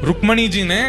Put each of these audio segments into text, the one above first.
रुक्मणी जी ने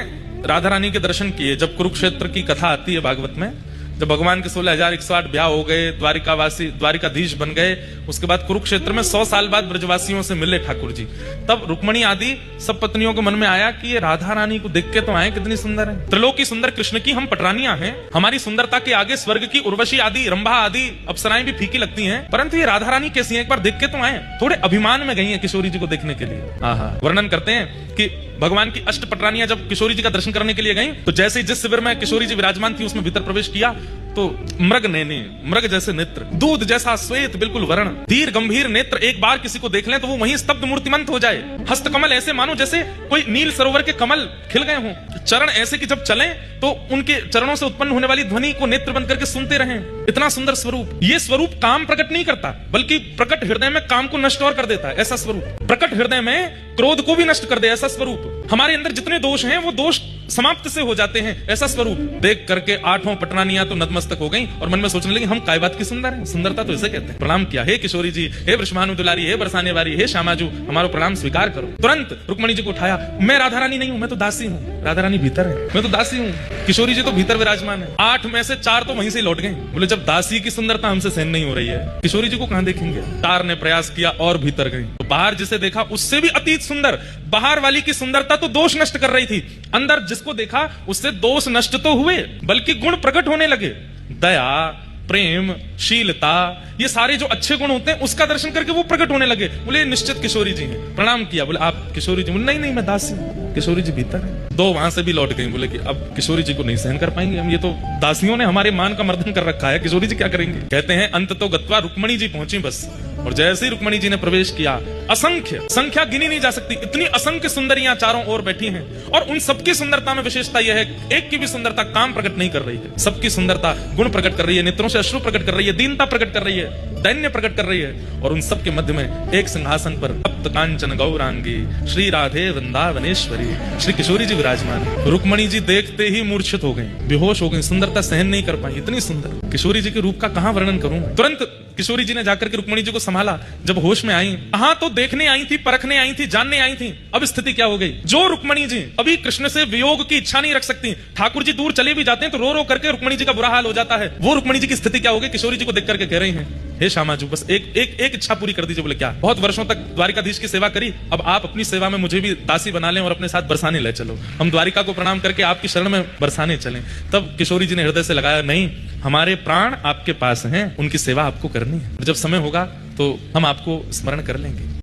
राधा रानी के दर्शन किए। जब कुरुक्षेत्र की कथा आती है भागवत में, जब भगवान के 16,108 ब्याह हो गए, द्वारिकाधीश बन गए, उसके बाद कुरुक्षेत्र में 100 साल बाद ब्रजवासियों से मिले ठाकुर जी, तब रुक्मणी आदि सब पत्नियों के मन में आया कि ये राधा रानी को देख के तो आए, कितनी सुंदर है, त्रिलोकी सुंदर कृष्ण की हम पटरानियां हैं, हमारी सुंदरता के आगे स्वर्ग की उर्वशी आदि, रंभा आदि अप्सराएं भी फीकी लगती हैं, परंतु ये राधा रानी कैसी है, एक बार देख के तो आए। थोड़े अभिमान में गई है किशोरी जी को देखने के लिए। वर्णन करते हैं कि भगवान की अष्ट पटरानियां जब किशोरी जी का दर्शन करने के लिए गईं, तो जैसे ही जिस शिविर में किशोरी जी विराजमान थी उसमें भीतर प्रवेश किया, तो मृग नैने, मृग जैसे नेत्र, दूध जैसा श्वेत बिल्कुल वर्ण, धीर गंभीर नेत्र, एक बार किसी को देख लें तो वो वहीं स्तब्ध मूर्तिमंत हो जाए। हस्त कमल ऐसे मानो जैसे कोई नील सरोवर के कमल खिल गए हों। चरण ऐसे कि जब चलें तो उनके चरणों से उत्पन्न होने वाली ध्वनि को नेत्र बंद करके सुनते रहें। इतना सुंदर स्वरूप। ये स्वरूप काम प्रकट नहीं करता, बल्कि प्रकट हृदय में काम को नष्ट और कर देता है, ऐसा स्वरूप। प्रकट हृदय में क्रोध को भी नष्ट कर दे, ऐसा स्वरूप। हमारे अंदर जितने दोष हैं वो दोष समाप्त से हो जाते हैं, ऐसा स्वरूप। देख करके 8 पटरानियां तो नतमस्तक हो गईं और मन में सोचने लगी हम काय बात की सुंदर हैं, सुंदरता तो इसे कहते हैं। प्रणाम किया, हे किशोरी जी, हे वृषभानु दुलारी, हे बरसाने वाली, हे श्यामाजू, हमारा प्रणाम स्वीकार करो। तुरंत रुक्मणी जी को उठाया, मैं राधा रानी नहीं हूं, मैं तो दासी हूं। राधा रानी भीतर है, मैं तो दासी हूं। किशोरी जी तो भीतर विराजमान है। 8 में से 4 तो वहीं से लौट गए। बोले जब दासी की सुंदरता हमसे सहन नहीं हो रही है, किशोरी जी को कहां देखेंगे। 4 ने प्रयास किया और भीतर गई, तो बाहर जिसे देखा उससे भी अतीत सुंदर। बाहर वाली की सुंदरता तो दोष नष्ट कर रही थी, अंदर जिसको देखा उससे दोष नष्ट तो हुए बल्कि गुण प्रकट होने लगे। दया, प्रेम, शीलता, ये सारे जो अच्छे गुण होते हैं उसका दर्शन करके वो प्रकट होने लगे। बोले निश्चित किशोरी जी हैं। प्रणाम किया, बोले आप किशोरी जी? बोले नहीं मैं दासी हूं। किशोरी जी भीतर है। 2 वहां से भी लौट गई। बोले कि अब किशोरी जी को नहीं सहन कर पाएंगे हम, ये तो दासियों ने हमारे मान का मर्दन कर रखा है, किशोरी जी क्या करेंगे। कहते हैं अंत तो गत्वा रुक्मणी जी पहुंची बस, और जैसे ही रुक्मणी जी ने प्रवेश किया, असंख्य, संख्या गिनी नहीं जा सकती, इतनी असंख्य सुंदरियां चारों ओर बैठी हैं, और उन सबकी सुंदरता में विशेषता यह है, एक की भी सुंदरता काम प्रकट नहीं कर रही है, सबकी सुंदरता गुण प्रकट कर रही है, नेत्रों से अश्रु प्रकट कर रही है, दीनता प्रकट कर रही है, दैन्य प्रकट कर रही है। और उन सबके मध्य में एक सिंहासन पर तप्त कांचन गौरांगी श्री राधे वृंदावनेश्वरी श्री किशोरी जी विराजमान। रुक्मणी जी देखते ही मूर्छित हो गई, बेहोश हो गई, सुंदरता सहन नहीं कर पाई, इतनी सुंदर किशोरी जी के रूप का कहां वर्णन करूं। तुरंत किशोरी जी ने जाकर के रुक्मणी जी को संभाला। जब होश में आई, हाँ तो देखने आई थी, परखने आई थी, जानने आई थी, अब स्थिति क्या हो गई। जो रुक्मणी जी अभी कृष्ण से वियोग की इच्छा नहीं रख सकती, ठाकुर जी दूर चले भी जाते हैं तो रो रो करके रुक्मणी जी का बुरा हाल हो जाता है, वो रुक्मणी जी की स्थिति क्या हो गई। किशोरी जी को देख करके कह रही हैं, हे श्यामाजू बस एक इच्छा पूरी कर दीजिए। बोले क्या? बहुत वर्षों तक द्वारिकाधीश की सेवा करी, अब आप अपनी सेवा में मुझे भी दासी बना लें और अपने साथ बरसाने ले चलो, हम द्वारिका को प्रणाम करके आपकी शरण में बरसाने चलें। तब किशोरी जी ने हृदय से लगाया, नहीं, हमारे प्राण आपके पास हैं, उनकी सेवा आपको करनी है, जब समय होगा तो हम आपको स्मरण कर लेंगे।